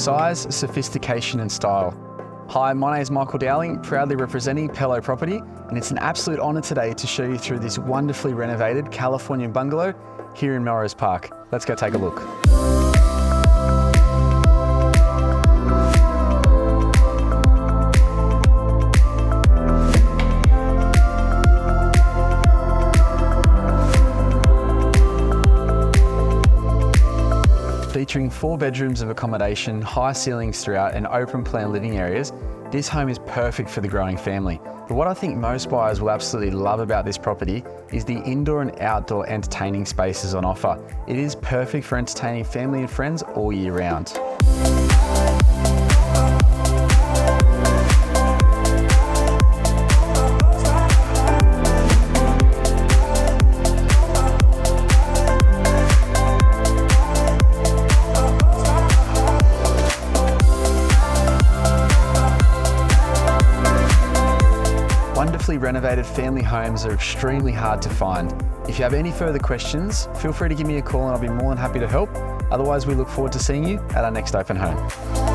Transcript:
size, sophistication and style. Hi, my name is Michael Dowling, proudly representing Pello Property, and it's an absolute honour today to show you through this wonderfully renovated Californian bungalow here in Melrose Park. Let's go take a look. Featuring 4 bedrooms of accommodation, high ceilings throughout and open plan living areas, this home is perfect for the growing family. But what I think most buyers will absolutely love about this property is the indoor and outdoor entertaining spaces on offer. It is perfect for entertaining family and friends all year round. Wonderfully renovated family homes are extremely hard to find. If you have any further questions, feel free to give me a call and I'll be more than happy to help. Otherwise, we look forward to seeing you at our next open home.